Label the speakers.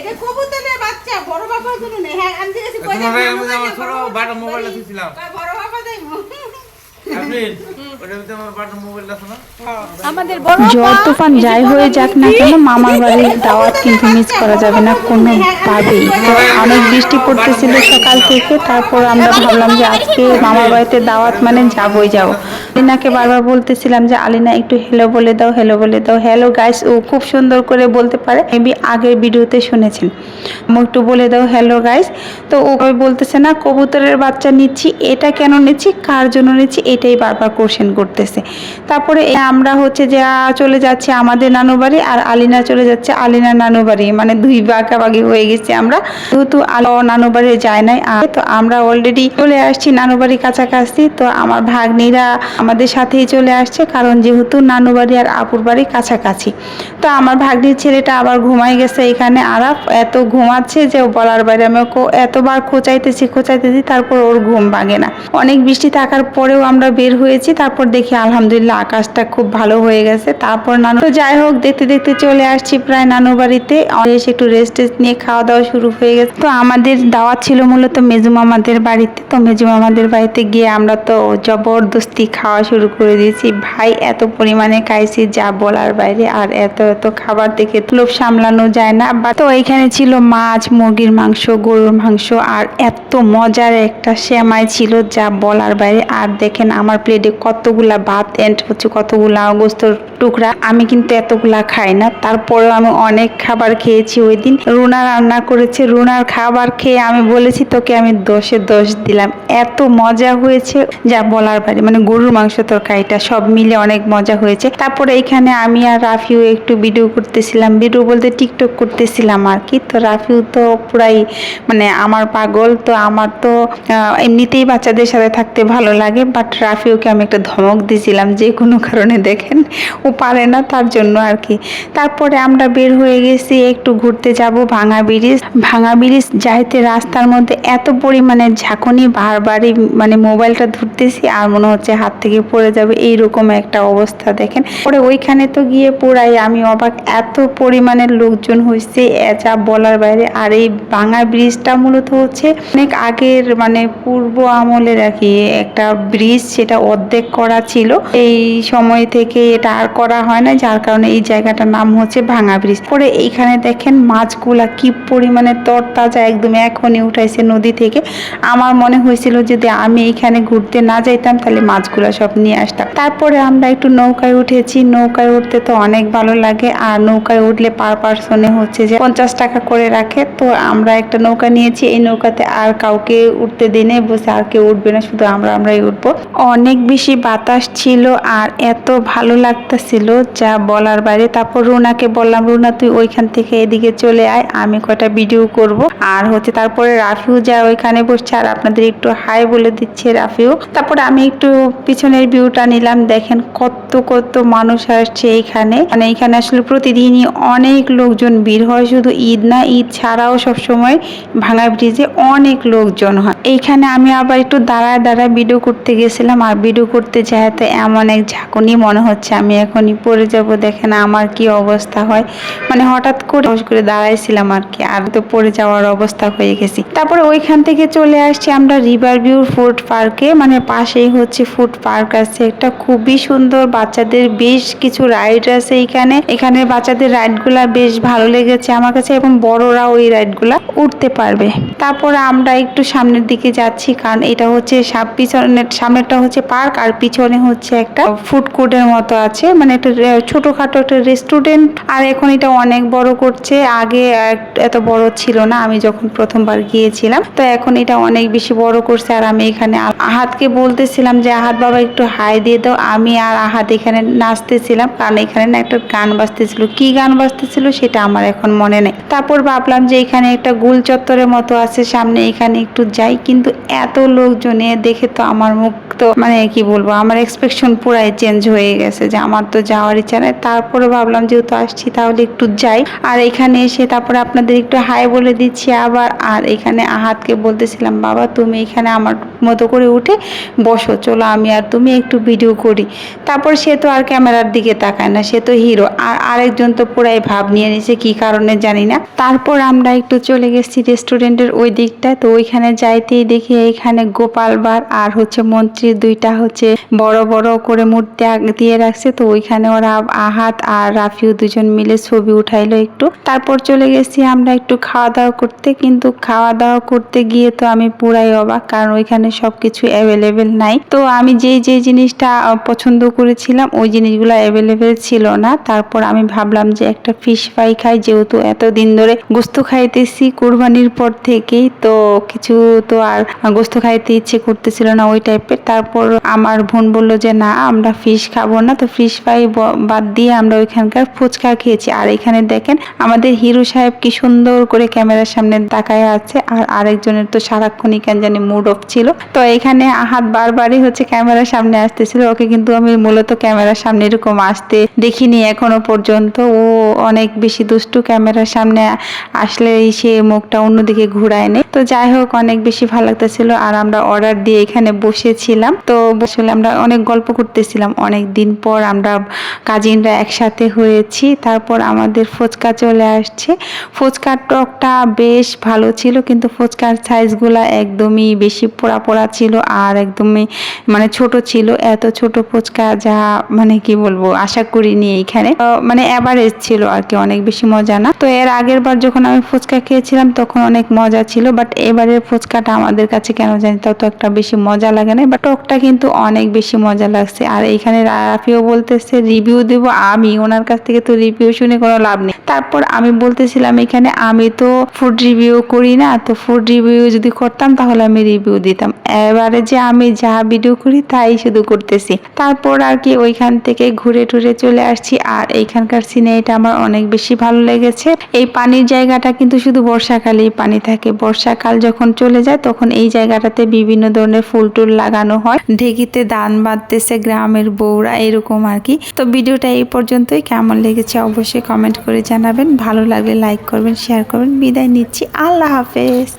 Speaker 1: এটা কবুতরের বাচ্চা বড় বাবার জন্য নেই। হ্যাঁ আমি জিজ্ঞেস করি
Speaker 2: আমার ছোট বাটা মোবাইলটা দিছিলাম
Speaker 1: বড় বাবা দেব
Speaker 2: আপনি ওটা মধ্যে আমার বাটা মোবাইলটা আছে না
Speaker 1: আমাদের বড়
Speaker 3: ঝড় তুফান যাই হয়ে যাক না কেন মামার বাড়ির দাওয়াত কিন্তু মিস করা যাবে না কোনোভাবেই। তো অনেক বৃষ্টি পড়তেছিল সকাল থেকে, তারপর আমরা ভাবলাম যে আজকে মামার বাড়িতে দাওয়াত মানে যাবই যাবো। আলিনাকে বারবার বলতেছিলাম যে আলিনা একটু হেলো বলে দাও, হেলো বলে দাও। হ্যালো গাইস, ও খুব সুন্দর করে বলতে পারে, মেবি আগের ভিডিওতে শুনেছেন। একটু বলে দাও হ্যালো গাইস। তো ও বলতেছে না কবুতরের বাচ্চা নিচ্ছি, এটা কেন নিচ্ছি, কার জন্য নিচ্ছি, এটাই বারবার কোশ্চেন করতেছে। তারপরে আমরা হচ্ছে যে চলে যাচ্ছে আমাদের নানু বাড়ি, আর আলিনা চলে যাচ্ছে আলিনার নানু বাড়ি, মানে দুই ভাগাভাগি হয়ে গেছে আমরা। যেহেতু নানু বাড়ি যায় নাই, তো আমরা অলরেডি চলে আসছি নানু বাড়ি কাছাকাছি। তো আমার ভাগ্নিরা আমাদের সাথেই চলে আসছে, কারণ যেহেতু নানু বাড়ি আর আপুর বাড়ি কাছাকাছি। তো আমার ভাগ্নির ছেলেটা আবার ঘুমাই গেছে এখানে, আরাফ এত ঘুমাচ্ছে যে বলার বাইরে। আমি ওকে এতবার খোঁচাইতেছি, তারপর ওর ঘুম ভাঙে না। অনেক বৃষ্টি থাকার পরেও আমরা বের হয়েছি, তারপর দেখি আলহামদুলিল্লাহ আকাশটা খুব ভালো হয়ে গেছে। তারপর নানু, তো যাই হোক দেখতে দেখতে চলে আসছি প্রায় নানু বাড়িতে। এসে একটু রেস্ট নিয়ে খাওয়া দাওয়া শুরু হয়ে গেছে। তো আমাদের দাওয়াত ছিল মূলত মেজু মামাদের বাড়িতে। তো মেজু মামাদের বাড়িতে গিয়ে আমরা তো জবরদস্তি খাওয়া শুরু করে দিয়েছি ভাই, এত পরিমাণে খাইছি যা বলার বাইরে। আর এত এত খাবার দেখে লোভ সামলানো যায় না। তো এখানে ছিল মাছ, মুরগির মাংস, গরুর মাংস, আর এত মজার একটা সেমাই ছিল যা বলার বাইরে। আর দেখেন আমার প্লেটে কতগুলা ভাত এন্ড হচ্ছে কতগুলা গোস্তের টুকরা। আমি কিন্তু এতগুলা খাই না, তারপরেও আমি অনেক খাবার খেয়েছি ওই দিন। রুনা রান্না করেছে, রুনার খাবার খেয়ে আমি বলেছি তোকে আমি 10-এ 10 দিলাম, এত মজা হয়েছে যা বলার বাইরে। মানে গরুর মাংস তরকারিটা সব মিলে অনেক মজা হয়েছে। তারপরে এখানে আমি আর রাফিও একটু ভিডিও করতেছিলাম, ভিডিও বলতে টিকটক করতেছিলাম আর কি। তো রাফিও তো পুরাই মানে আমার পাগল। তো আমার তো এমনিতেই বাচ্চাদের সাথে থাকতে ভালো লাগে, বাট রাফিওকে আমি একটা ধমক দিয়েছিলাম যে কোনো কারণে, দেখেন ও পারে না তার জন্য আর কি। তারপরে আমরা বের হয়ে গেছি একটু ঘুরতে যাব ভাঙা ব্রিজ। ভাঙা ব্রিজ যাইতে রাস্তার মধ্যে এত পরিমাণে ঝাঁকুনি, বারবারই মানে মোবাইলটা ধরতেছি আর মনে হচ্ছে হাত থেকে পড়ে যাবে, এইরকম একটা অবস্থা দেখেন। পরে ওইখানে তো গিয়ে পুরাই আমি অবাক, এত পরিমাণের লোকজন হয়েছে যা বলার বাইরে। আর এই ভাঙা ব্রিজটা মূলত হচ্ছে অনেক আগের মানে পূর্ব আমলের আর কি একটা ব্রিজ, সেটা অর্ধেক করা ছিল। এই সময় থেকে এটা আর করা হয় না, যার কারণে এই জায়গাটার নাম হচ্ছে ভাঙা ব্রিজ। পরে এইখানে দেখেন মাছগুলা কি পরিমাণে তরতাজা, একদম এখনই উঠাইছে নদী থেকে। আমার মনে হয়েছিল যদি আমি এখানে ঘুরতে না যাইতাম তাহলে মাছগুলা সব নিয়ে আসতাম। তারপরে আমরা একটু নৌকায় উঠেছি, নৌকায় উঠতে তো অনেক ভালো লাগে। আর নৌকায় উঠলে পার পার্সনে হচ্ছে যে 50 টাকা করে রাখে। তো আমরা একটা নৌকা নিয়েছি, এই নৌকাতে আর কাউকে উঠতে দিনে বসে, আর কেউ উঠবে না, শুধু আমরাই উঠবো। অনেক বেশি বাতাস ছিল আর এত ভালো লাগতেছিল যা বলার বাইরে। তারপর রুনাকে বললাম, রুনা তুই ওইখান থেকে এদিকে চলে আয়, আমি কয়টা ভিডিও করব। আর হচ্ছে তারপরে রাফিও যা ওইখানে বসছে, আর আপনাদের একটু হাই বলে দিচ্ছে রাফিও। তারপরে আমি একটু পিছনের ভিউটা নিলাম, দেখেন কত কত মানুষ আসছে এইখানে। মানে এখানে আসলে প্রতিদিনই অনেক লোকজন ভিড় হয়, শুধু ঈদ না, ঈদ ছাড়াও সবসময় ভাঙা ব্রিজে অনেক লোকজন হয়। এইখানে আমি আবার একটু দাঁড়ায় দাঁড়ায় ভিডিও করতে গেছিলাম, আর ভিডিও করতে যাইতে এমন এক ঝাঁকুনি, মনে হচ্ছে আমি এখনই পড়ে যাব। দেখেন আমার কি অবস্থা হয়, মানে হঠাৎ করে দাঁড়াইছিলাম আর কি, আর তো পড়ে যাওয়ার অবস্থা হয়ে গেছি। তারপরে ওইখান থেকে চলে আসছি আমরা রিভার ভিউ ফুড পার্কে, মানে পাশেই হচ্ছে ফুড পার্ক আছে একটা, খুবই সুন্দর। বাচ্চাদের বেশ কিছু রাইড আছে এখানে বাচ্চাদের রাইডগুলা বেশ ভালো লেগেছে আমার কাছে, এবং বড়রা ওই রাইডগুলা উঠতে পারবে। তারপরে আমরা একটু সামনের দিকে যাচ্ছি, কারণ এটা হচ্ছে সামনেরটা হচ্ছে পার্ক, আর পিছনে হচ্ছে একটা ফুড কোর্টের মতো আছে, মানে একটা ছোটখাটো একটা রেস্টুরেন্ট। আর এখন এটা অনেক বড় করছে, আগে এত বড় ছিল না আমি যখন প্রথমবার গিয়েছিলাম। তো এখন এটা অনেক বেশি বড় করছে। আর আমি এখানে আহাতকে বলতেছিলাম যে আহাত বাবা একটু হাই দিয়ে দাও। আমি আর আহাত এখানে নাচতেছিলাম, কারণ এখানে না একটা গান বাজতেছিল, কি গান বাজতেছিল সেটা আমার এখন মনে নেই। তারপর ভাবলাম যে এখানে একটা গোল চত্বরের মতো আছে সামনে, এখানে একটু যাই, কিন্তু এত লোকজনে দেখে তো আমার মুখ তো মানে কি বলবো, আমার এক্সপেকশন পুরাই চেঞ্জ হয়ে গেছে যে আমার তো যাওয়ার ইচ্ছা নেই। তারপরে ভাবলাম যেহেতু আসছি তাহলে একটু যাই। আর এখানে এসে তারপরে আপনাদের একটু হাই বলে দিচ্ছি আবার। আর এখানে আহাতকে বলতেছিলাম, বাবা তুমি এখানে আমার মতো করে উঠে বসো, চলো আমি আর তুমি একটু ভিডিও করি। তারপর সে তো আর ক্যামেরার দিকে তাকায় না, সে তো হিরো। আর আরেকজন তো পুরাই ভাব নিয়ে নিছে, কি কারণে জানি না। তারপর আমরা একটু চলে গেছি রেস্টুরেন্টের ওই দিকটায়। তো ওইখানে যাইতেই দেখি এইখানে গোপাল ভাঁড় আর হচ্ছে মন্ত্রীর দুইটা হচ্ছে বড় বড় করে মূর্তি দিয়ে রাখছে। তো ওইখানে ওরা আহাত আর রাফিও দুজন মিলে ছবি উঠাইলো একটু। তারপর চলে গেছি আমরা একটু খাওয়া দাওয়া করতে। কিন্তু খাওয়া দাওয়া করতে গিয়ে তো আমি পুরাই অবাক, কারণ ওইখানে সবকিছু অ্যাভেলেবেল নাই। তো আমি যে জিনিসটা পছন্দ করেছিলাম ওই জিনিসগুলো অ্যাভেলেবেল ছিল না। তারপর আমি ভাবলাম যে একটা ফিশ ফ্রাই খাই, যেহেতু এতদিন ধরে গোস্ত খাইতেছি কুরবানির পর থেকেই, তো কিছু তো আর গোস্ত খাইতে ইচ্ছে করতেছিল না ওই টাইপের। তারপর আমার বোন বলল যে না আমরা ফিশ খাবো না, তো ফিশ ফ্রাই বাদ দিয়ে আমরা ওইখানকার ফুচকা খেয়েছি। আর এখানে দেখেন আমাদের হিরো সাহেব কি সুন্দর করে ক্যামেরার সামনে তাকায় আছে, আর আরেকজনের তো সারাক্ষণই কেন জানি মুড অফ ছিল। তো এখানে আহাত বারবারই হচ্ছে ক্যামেরার সামনে আসতেছিল, ওকে কিন্তু আমি মূলত ক্যামেরার সামনে এরকম আসতে দেখিনি এখনো পর্যন্ত। ও অনেক বেশি দুষ্টু, ক্যামেরার সামনে আসলে সে মুখটা অন্যদিকে ঘুরায় নেই। তো যাই হোক অনেক বেশি ভালো লাগতেছিল। আর আমরা অর্ডার দিয়ে এখানে বসেছিলাম, তো বসে আমরা অনেক গল্প করতেছিলাম, অনেক দিন পর আমরা কাজিনরা একসাথে হয়েছি। তারপর আমাদের ফুচকা চলে আসছে। ফুচকার টকটা বেশ ভালো ছিল, কিন্তু ফুচকার সাইজগুলা একদমই বেশি পোড়া পোড়া ছিল আর একদমই মানে ছোট ছিল। এত ছোট ফুচকা যা মানে কি বলবো আশা করিনি এইখানে। মানে এভারেজ ছিল আর কি, অনেক বেশি মজা না। তো এর আগের বার যখন আমি ফুচকা খেয়েছিলাম তখন অনেক মজা ছিল, বাট এবারের ফুচকাটা আমাদের কাছে কেন জানি তত একটা বেশি মজা লাগে না, বাট টকটা কিন্তু অনেক বেশি মজা লাগছে। আর এইখানে রাফিও বলতেছে রিভিউ দেব আমি, ওনার কাছ থেকে তো রিভিউ শুনে কোনো লাভ নেই। তারপর আমি বলতেছিলাম এখানে আমি তো ফুড রিভিউ করি না, তো ফুড রিভিউ যদি করতাম তাহলে আমি রিভিউ দিতাম। এবারে যে আমি যা ভিডিও করি তাই শুধু করতেছি। তারপর আর কি ওইখান থেকে ঘুরে টুরে চলে আসছি। আর এইখানকার সিনারিটা আমার অনেক বেশি ভালো লেগেছে। এই পানির জায়গাটা কিন্তু শুধু বর্ষাকালেই পানি থাকে, বর্ষাকাল যখন চলে যায় তখন এই জায়গাটাতে বিভিন্ন ধরনের ফুল টুল লাগানো হয়। ঢেকিতে ধান বাঁধতেছে গ্রামের বউরা, এরকম আর কি। তো ভিডিওটা এই পর্যন্তই, কেমন লেগেছে অবশ্যই কমেন্ট করে জানাবেন। ভালো লাগলে লাইক করবেন, শেয়ার করবেন। বিদায় নিচ্ছি, আল্লাহ হাফেজ।